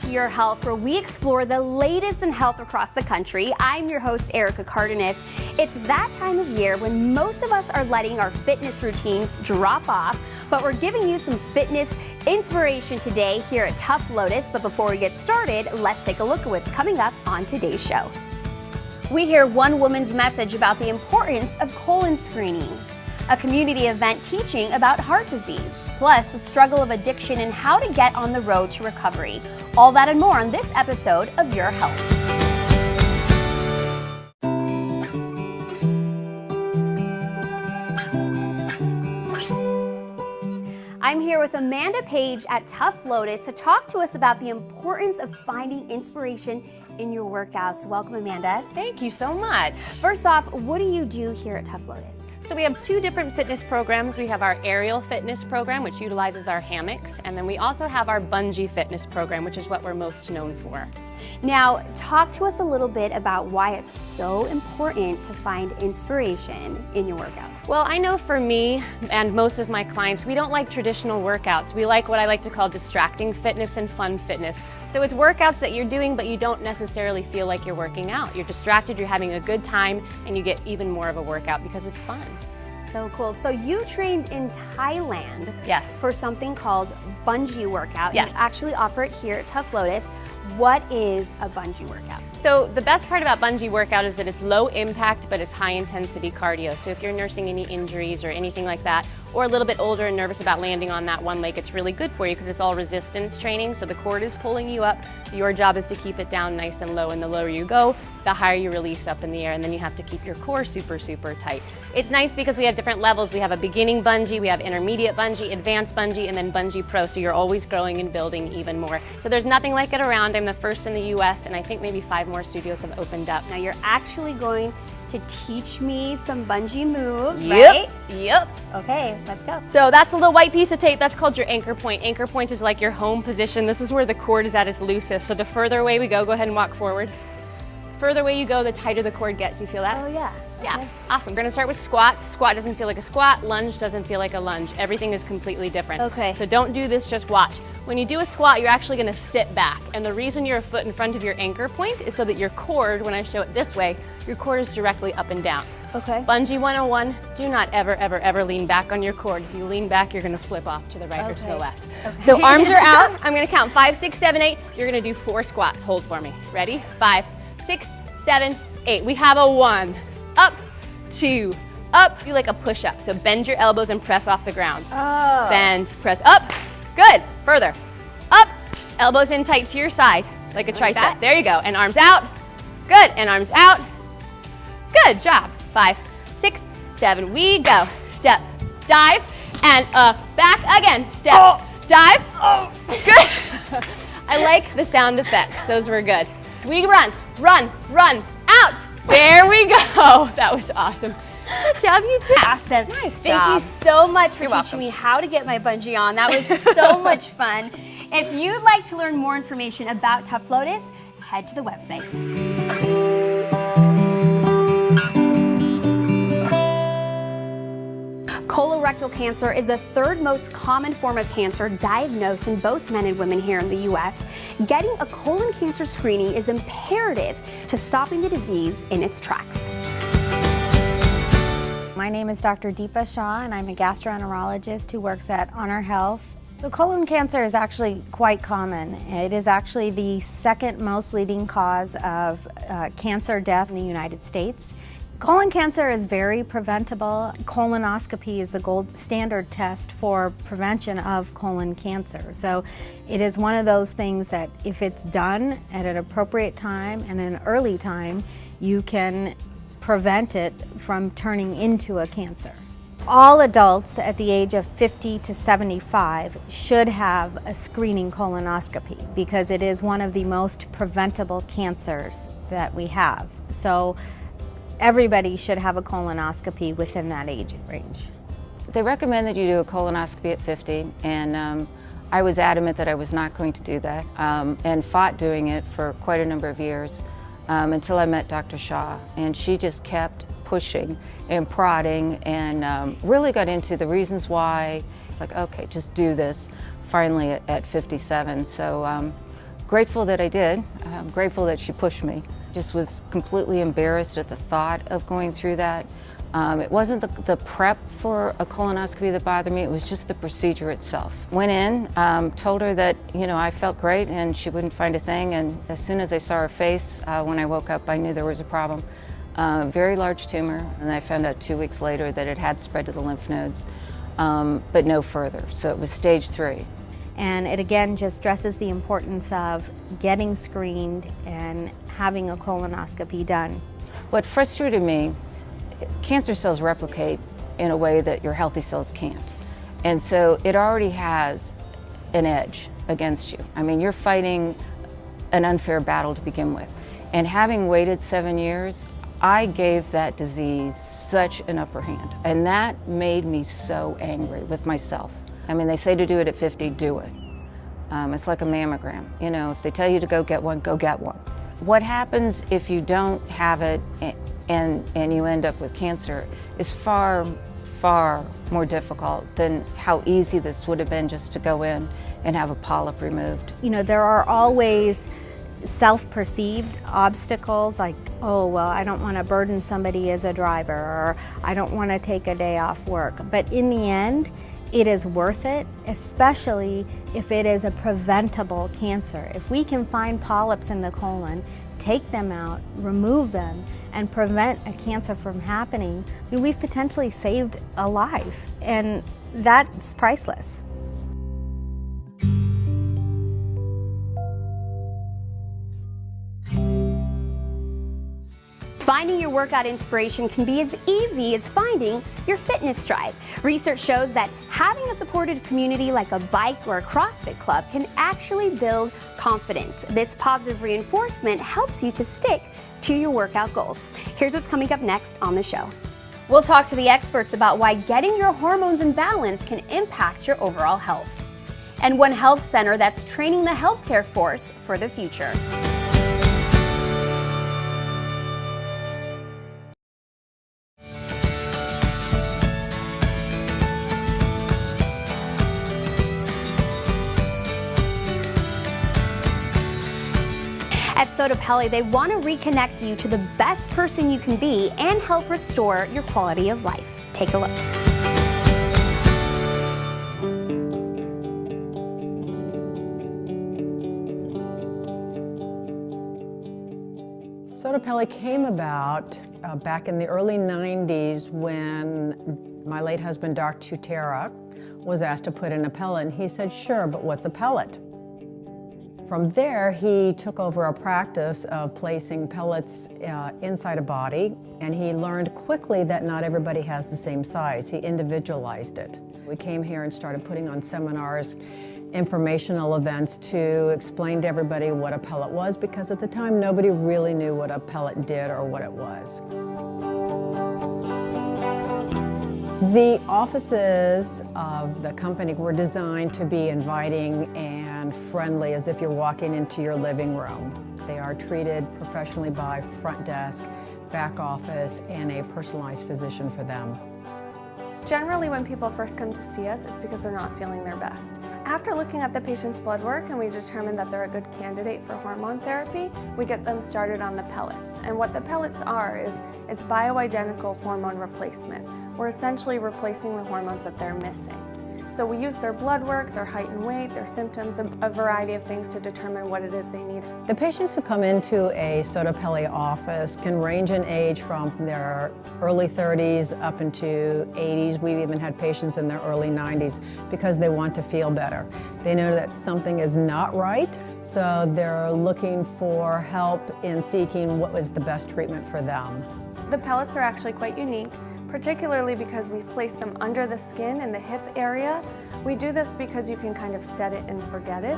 to Your Health, where we explore the latest in health across the country. I'm your host, Erica Cardenas. It's that time of year when most of us are letting our fitness routines drop off, but we're giving you some fitness inspiration today here at Tough Lotus. But before we get started, let's take a look at what's coming up on today's show. We hear one woman's message about the importance of colon screenings, a community event teaching about heart disease, plus the struggle of addiction and how to get on the road to recovery. All that and more on this episode of Your Health. I'm here with Amanda Page at Tough Lotus to talk to us about the importance of finding inspiration in your workouts. Welcome, Amanda. Thank you so much. First off, what do you do here at Tough Lotus? So we have two different fitness programs. We have our aerial fitness program, which utilizes our hammocks, and then we also have our bungee fitness program, which is what we're most known for. Now, talk to us a little bit about why it's so important to find inspiration in your workout. Well, I know for me and most of my clients, we don't like traditional workouts. We like what I like to call distracting fitness and fun fitness. So it's workouts that you're doing, but you don't necessarily feel like you're working out. You're distracted, you're having a good time, and you get even more of a workout because it's fun. So cool. So you trained in Thailand. Yes. For something called bungee workout. Yes. You actually offer it here at Tough Lotus. What is a bungee workout? So the best part about bungee workout is that it's low impact, but it's high intensity cardio. So if you're nursing any injuries or anything like that, or a little bit older and nervous about landing on that one leg, it's really good for you because it's all resistance training. So the cord is pulling you up. Your job is to keep it down nice and low, and the lower you go, the higher you release up in the air, and then you have to keep your core super, super tight. It's nice because we have different levels. We have a beginning bungee, we have intermediate bungee, advanced bungee, and then bungee pro. So you're always growing and building even more. So there's nothing like it around. I'm the first in the US, and I think maybe 5 more studios have opened up. Now you're actually going to teach me some bungee moves, Yep. right? Yep. Okay, let's go. So that's the little white piece of tape. That's called your anchor point. Anchor point is like your home position. This is where the cord is at its loosest. So the further away we go ahead and walk forward. Further away you go, the tighter the cord gets. You feel that? Oh yeah. Yeah, Okay. awesome. We're gonna start with squats. Squat doesn't feel like a squat. Lunge doesn't feel like a lunge. Everything is completely different. Okay. So don't do this, just watch. When you do a squat, you're actually gonna sit back. And the reason you're a foot in front of your anchor point is so that your cord, when I show it this way, your cord is directly up and down. Okay. Bungee 101, do not ever, ever, ever lean back on your cord. If you lean back, you're gonna flip off to the right or to the Okay. left. Okay. So arms are out. I'm gonna count 5, 6, 7, 8. You're gonna do 4 squats. Hold for me. Ready? 5, 6, 7, 8. We have a 1, up, 2, up. Do like a push-up. So bend your elbows and press off the ground. Oh. Bend, press up. Good. Further. Up. Elbows in tight to your side, like a tricep. that. There you go. And arms out. Good. And arms out. Good job. 5, 6, 7. We go. Step, dive, and back again. Step, dive. Oh. Good. I like the sound effects. Those were good. We run, run, run, out. There we go. That was awesome. Good job, you too. Awesome. Nice Thank job. you so much for You're teaching welcome. me how to get my bungee on. That was so much fun. If you'd like to learn more information about Tough Lotus, head to the website. Colorectal cancer is the 3rd most common form of cancer diagnosed in both men and women here in the U.S. Getting a colon cancer screening is imperative to stopping the disease in its tracks. My name is Dr. Deepa Shah, and I'm a gastroenterologist who works at Honor Health. So colon cancer is actually quite common. It is actually the 2nd most leading cause of cancer death in the United States. Colon cancer is very preventable. Colonoscopy is the gold standard test for prevention of colon cancer. So it is one of those things that if it's done at an appropriate time and an early time, you can prevent it from turning into a cancer. All adults at the age of 50 to 75 should have a screening colonoscopy because it is one of the most preventable cancers that we have. So everybody should have a colonoscopy within that age range. They recommend that you do a colonoscopy at 50, and I was adamant that I was not going to do that and fought doing it for quite a number of years until I met Dr. Shah, and she just kept pushing and prodding and really got into the reasons why. It's like, okay, just do this, finally at 57. So grateful that I did. I'm grateful that she pushed me. Just was completely embarrassed at the thought of going through that. It wasn't the prep for a colonoscopy that bothered me, it was just the procedure itself. Went in, told her that, I felt great and she wouldn't find a thing, and as soon as I saw her face, when I woke up, I knew there was a problem. Very large tumor, and I found out 2 weeks later that it had spread to the lymph nodes, but no further, so it was stage 3. And it again just stresses the importance of getting screened and having a colonoscopy done. What frustrated me, cancer cells replicate in a way that your healthy cells can't. And so it already has an edge against you. I mean, you're fighting an unfair battle to begin with. And having waited 7 years, I gave that disease such an upper hand. And that made me so angry with myself. I mean, they say to do it at 50, do it. It's like a mammogram. If they tell you to go get one, go get one. What happens if you don't have it and you end up with cancer is far, far more difficult than how easy this would have been just to go in and have a polyp removed. There are always self-perceived obstacles like, oh, well, I don't want to burden somebody as a driver, or I don't want to take a day off work. But in the end, it is worth it, especially if it is a preventable cancer. If we can find polyps in the colon, take them out, remove them, and prevent a cancer from happening, we've potentially saved a life, and that's priceless. Finding your workout inspiration can be as easy as finding your fitness tribe. Research shows that having a supportive community like a bike or a CrossFit club can actually build confidence. This positive reinforcement helps you to stick to your workout goals. Here's what's coming up next on the show. We'll talk to the experts about why getting your hormones in balance can impact your overall health. And one health center that's training the healthcare force for the future. At Sotapelli, they want to reconnect you to the best person you can be and help restore your quality of life. Take a look. Sotapelli came about back in the early 90s when my late husband, Dr. Tutera, was asked to put in a pellet, and he said, sure, but what's a pellet? From there, he took over a practice of placing pellets inside a body, and he learned quickly that not everybody has the same size. He individualized it. We came here and started putting on seminars, informational events to explain to everybody what a pellet was, because at the time, nobody really knew what a pellet did or what it was. The offices of the company were designed to be inviting and friendly, as if you're walking into your living room. They are treated professionally by front desk, back office, and a personalized physician for them. Generally, when people first come to see us, it's because they're not feeling their best. After looking at the patient's blood work and we determine that they're a good candidate for hormone therapy, we get them started on the pellets. And what the pellets are is it's bioidentical hormone replacement. We're essentially replacing the hormones that they're missing. So we use their blood work, their height and weight, their symptoms, a variety of things to determine what it is they need. The patients who come into a Sotapelli office can range in age from their early 30s up into 80s. We've even had patients in their early 90s because they want to feel better. They know that something is not right, so they're looking for help in seeking what was the best treatment for them. The pellets are actually quite unique, particularly because we place them under the skin in the hip area. We do this because you can kind of set it and forget it.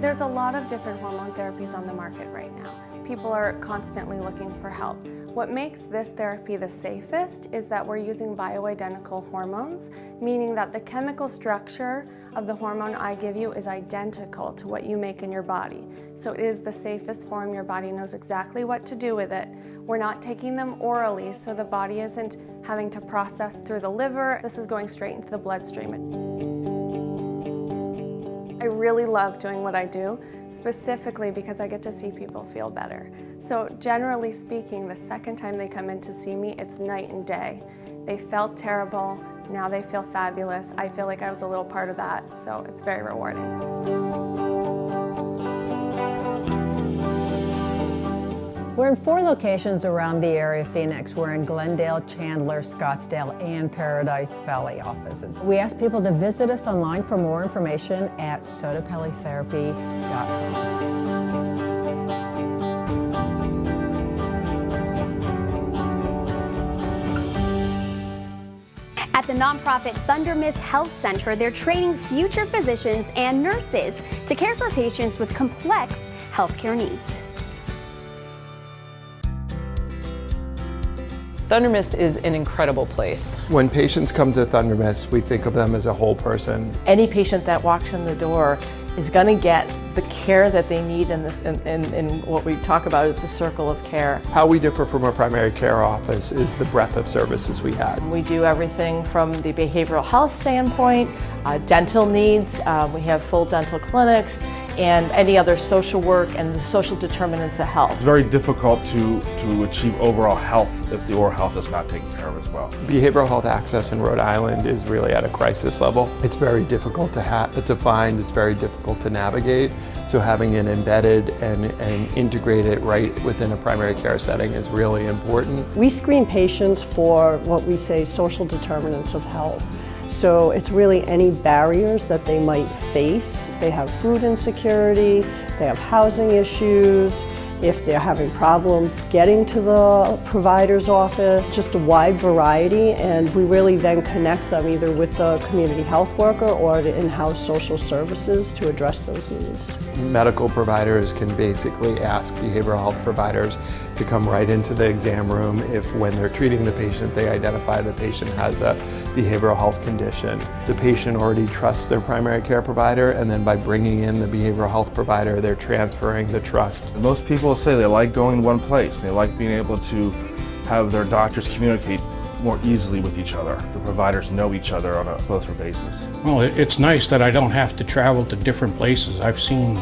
There's a lot of different hormone therapies on the market right now. People are constantly looking for help. What makes this therapy the safest is that we're using bioidentical hormones, meaning that the chemical structure of the hormone I give you is identical to what you make in your body. So it is the safest form. Your body knows exactly what to do with it. We're not taking them orally, so the body isn't having to process through the liver. This is going straight into the bloodstream. I really love doing what I do, specifically because I get to see people feel better. So generally speaking, the second time they come in to see me, it's night and day. They felt terrible, now they feel fabulous. I feel like I was a little part of that, so it's very rewarding. We're in 4 locations around the area of Phoenix. We're in Glendale, Chandler, Scottsdale, and Paradise Valley offices. We ask people to visit us online for more information at sotapelitherapy.com. At the nonprofit Thundermist Health Center, they're training future physicians and nurses to care for patients with complex healthcare needs. Thundermist is an incredible place. When patients come to Thundermist, we think of them as a whole person. Any patient that walks in the door is going to get the care that they need in what we talk about is the circle of care. How we differ from a primary care office is the breadth of services we have. We do everything from the behavioral health standpoint, dental needs, we have full dental clinics, and any other social work and the social determinants of health. It's very difficult to achieve overall health if the oral health is not taken care of as well. Behavioral health access in Rhode Island is really at a crisis level. It's very difficult to find, it's very difficult to navigate, so having it embedded and integrated right within a primary care setting is really important. We screen patients for what we say social determinants of health. So it's really any barriers that they might face. They have food insecurity, they have housing issues, if they're having problems getting to the provider's office, just a wide variety, and we really then connect them either with the community health worker or the in-house social services to address those needs. Medical providers can basically ask behavioral health providers to come right into the exam room if when they're treating the patient they identify the patient has a behavioral health condition. The patient already trusts their primary care provider, and then by bringing in the behavioral health provider they're transferring the trust. Most people say they like going one place. They like being able to have their doctors communicate more easily with each other. The providers know each other on a closer basis. Well, it's nice that I don't have to travel to different places. I've seen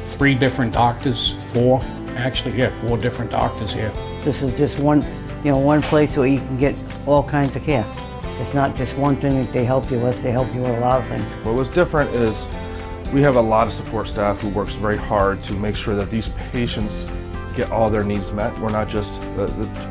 3 different doctors, 4 different doctors here. This is just one place where you can get all kinds of care. It's not just one thing that they help you with, they help you with a lot of things. What was different is we have a lot of support staff who works very hard to make sure that these patients get all their needs met. We're not just the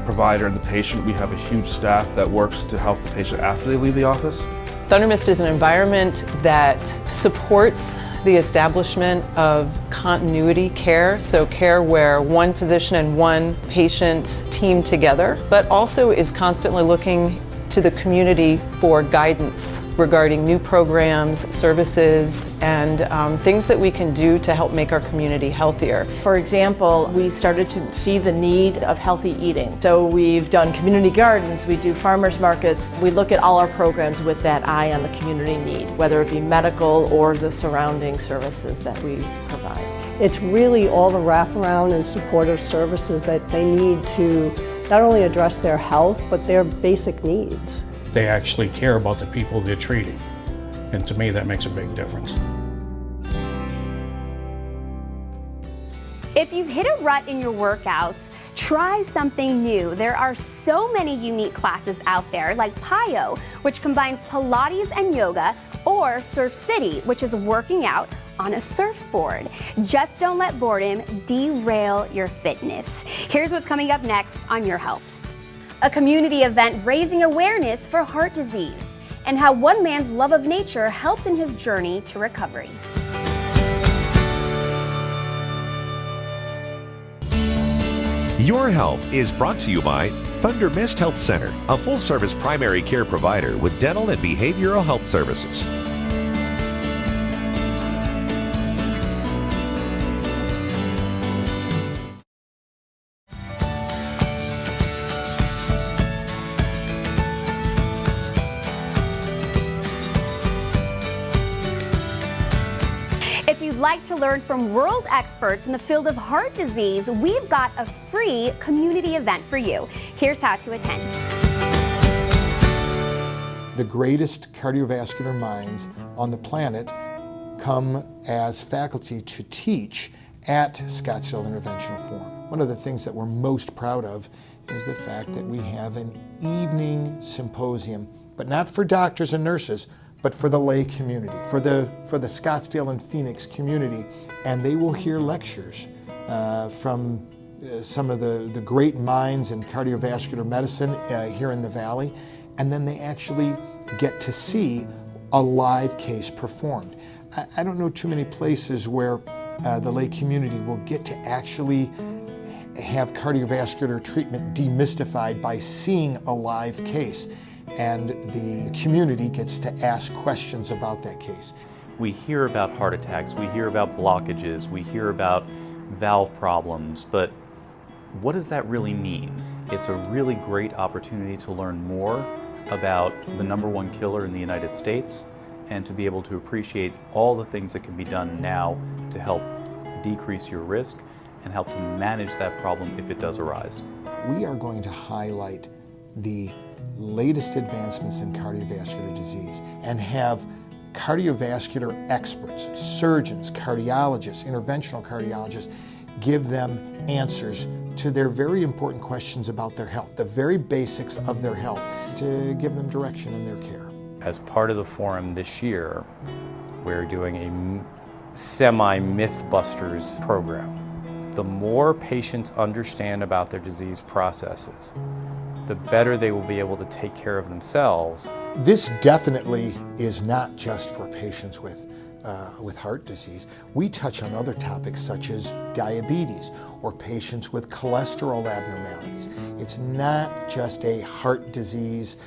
provider and the patient. We have a huge staff that works to help the patient after they leave the office. Thundermist is an environment that supports the establishment of continuity care, so care where one physician and one patient team together, but also is constantly looking to the community for guidance regarding new programs, services, and things that we can do to help make our community healthier. For example, we started to see the need of healthy eating. So we've done community gardens, we do farmers markets. We look at all our programs with that eye on the community need, whether it be medical or the surrounding services that we provide. It's really all the wraparound and supportive services that they need to not only address their health, but their basic needs. They actually care about the people they're treating, and to me that makes a big difference. If you've hit a rut in your workouts, try something new. There are so many unique classes out there, like PiYo, which combines Pilates and yoga, or Surf City, which is working out on a surfboard. Just don't let boredom derail your fitness. Here's what's coming up next on Your Health. A community event raising awareness for heart disease, and how one man's love of nature helped in his journey to recovery. Your Health is brought to you by Thundermist Health Center, a full-service primary care provider with dental and behavioral health services. If you'd like to learn from world experts in the field of heart disease, we've got a free community event for you. Here's how to attend. The greatest cardiovascular minds on the planet come as faculty to teach at Scottsdale Interventional Forum. One of the things that we're most proud of is the fact that we have an evening symposium, but not for doctors and nurses, but for the lay community, for the Scottsdale and Phoenix community. And they will hear lectures from some of the great minds in cardiovascular medicine here in the Valley, and then they actually get to see a live case performed. I don't know too many places where the lay community will get to actually have cardiovascular treatment demystified by seeing a live case, and the community gets to ask questions about that case. We hear about heart attacks, we hear about blockages, we hear about valve problems, but what does that really mean? It's a really great opportunity to learn more about the #1 killer in the United States and to be able to appreciate all the things that can be done now to help decrease your risk and help to manage that problem if it does arise. We are going to highlight the latest advancements in cardiovascular disease and have cardiovascular experts, surgeons, cardiologists, interventional cardiologists, give them answers to their very important questions about their health, the very basics of their health, to give them direction in their care. As part of the forum this year, we're doing a semi-Mythbusters program. The more patients understand about their disease processes, the better they will be able to take care of themselves. This definitely is not just for patients with heart disease. We touch on other topics such as diabetes or patients with cholesterol abnormalities. It's not just a heart disease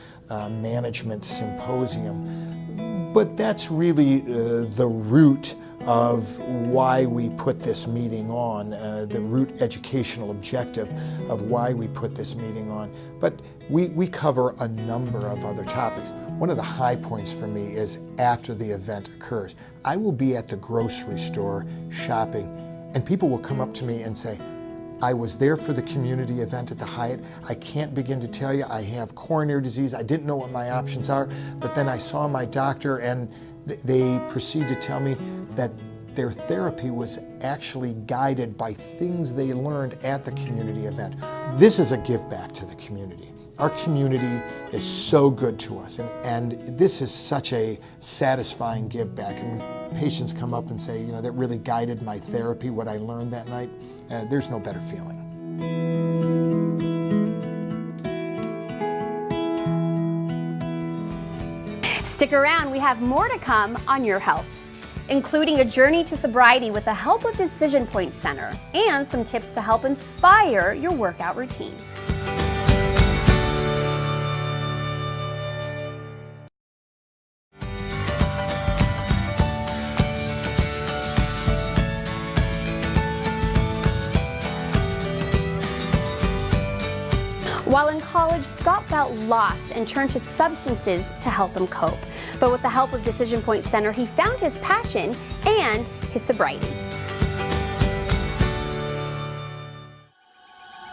management symposium, but that's really the root of why we put this meeting on, the root educational objective of why we put this meeting on. But we cover a number of other topics. One of the high points for me is after the event occurs, I will be at the grocery store shopping, and people will come up to me and say, I was there for the community event at the Hyatt. I can't begin to tell you, I have coronary disease. I didn't know what my options are, but then I saw my doctor and they proceed to tell me that their therapy was actually guided by things they learned at the community event. This is a give back to the community. Our community is so good to us, and this is such a satisfying give back. And when patients come up and say, you know, that really guided my therapy, what I learned that night, there's no better feeling. Stick around, we have more to come on Your Health, including a journey to sobriety with the help of Decision Point Center and some tips to help inspire your workout routine. While in college, Scott felt lost and turned to substances to help him cope. But with the help of Decision Point Center, he found his passion and his sobriety.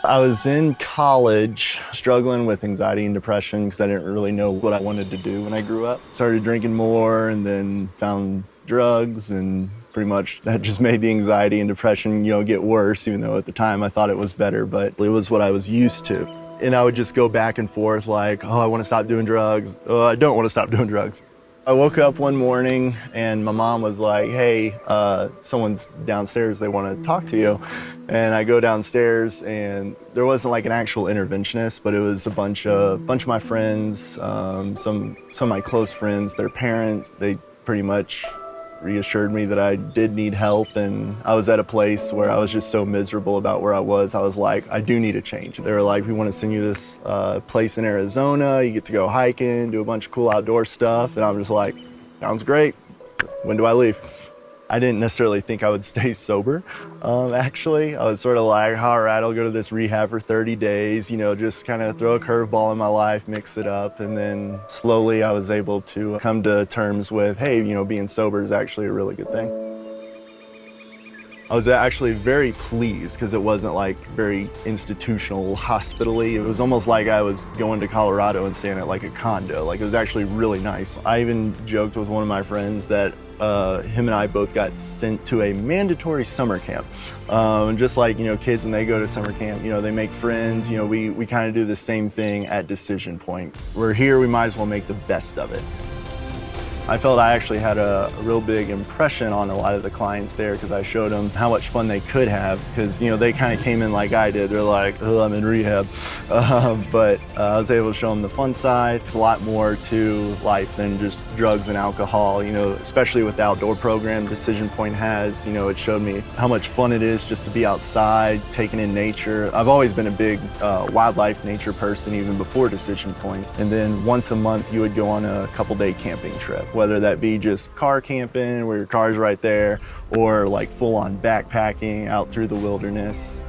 I was in college struggling with anxiety and depression because I didn't really know what I wanted to do when I grew up. Started drinking more and then found drugs, and pretty much that just made the anxiety and depression, you know, get worse, even though at the time I thought it was better, but it was what I was used to. And I would just go back and forth like, oh, I want to stop doing drugs. Oh, I don't want to stop doing drugs. I woke up one morning and my mom was like, hey, someone's downstairs, they want to talk to you. And I go downstairs and there wasn't like an actual interventionist, but it was a bunch of my friends, some of my close friends, their parents. They pretty much reassured me that I did need help, and I was at a place where I was just so miserable about where I was. I was like, I do need a change. They were like, we want to send you this place in Arizona. You get to go hiking, do a bunch of cool outdoor stuff. And I'm just like, sounds great. When do I leave? I didn't necessarily think I would stay sober, actually. I was sort of like, all right, I'll go to this rehab for 30 days, you know, just kind of throw a curveball in my life, mix it up. And then slowly I was able to come to terms with, hey, you know, being sober is actually a really good thing. I was actually very pleased because it wasn't like very institutional, hospital-y. It was almost like I was going to Colorado and staying at like a condo. Like, it was actually really nice. I even joked with one of my friends that him and I both got sent to a mandatory summer camp. Just like, kids when they go to summer camp, they make friends. We kind of do the same thing at Decision Point. We're here, we might as well make the best of it. I felt I actually had a real big impression on a lot of the clients there because I showed them how much fun they could have because, they kind of came in like I did. They're like, oh, I'm in rehab. But I was able to show them the fun side. There's a lot more to life than just drugs and alcohol, especially with the outdoor program Decision Point has. It showed me how much fun it is just to be outside, taking in nature. I've always been a big wildlife nature person even before Decision Point. And then once a month you would go on a couple-day camping trip, whether that be just car camping where your car's right there or like full-on backpacking out through the wilderness.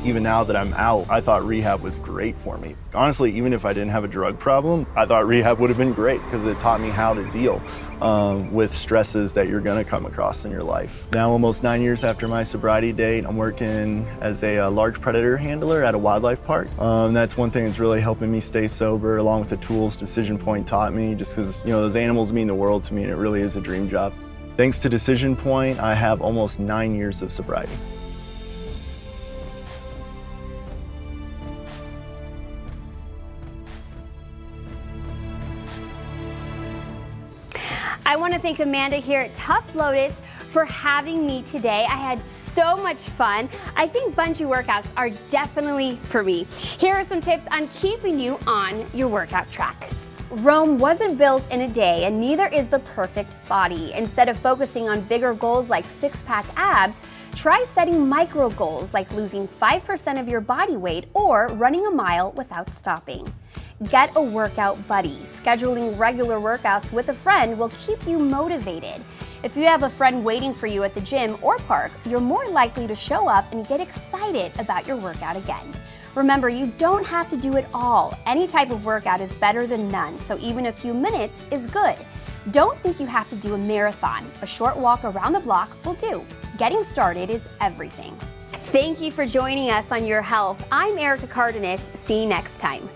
Even now that I'm out, I thought rehab was great for me. Honestly, even if I didn't have a drug problem, I thought rehab would have been great because it taught me how to deal with stresses that you're gonna come across in your life. Now, almost 9 years after my sobriety date, I'm working as a large predator handler at a wildlife park. That's one thing that's really helping me stay sober, along with the tools Decision Point taught me, just because those animals mean the world to me and it really is a dream job. Thanks to Decision Point, I have almost 9 years of sobriety. I want to thank Amanda here at Tough Lotus for having me today. I had so much fun. I think bungee workouts are definitely for me. Here are some tips on keeping you on your workout track. Rome wasn't built in a day, and neither is the perfect body. Instead of focusing on bigger goals like six-pack abs, try setting micro goals like losing 5% of your body weight or running a mile without stopping. Get a workout buddy. Scheduling regular workouts with a friend will keep you motivated. If you have a friend waiting for you at the gym or park, you're more likely to show up and get excited about your workout again. Remember, you don't have to do it all. Any type of workout is better than none, so even a few minutes is good. Don't think you have to do a marathon. A short walk around the block will do. Getting started is everything. Thank you for joining us on Your Health. I'm Erica Cardenas. See you next time.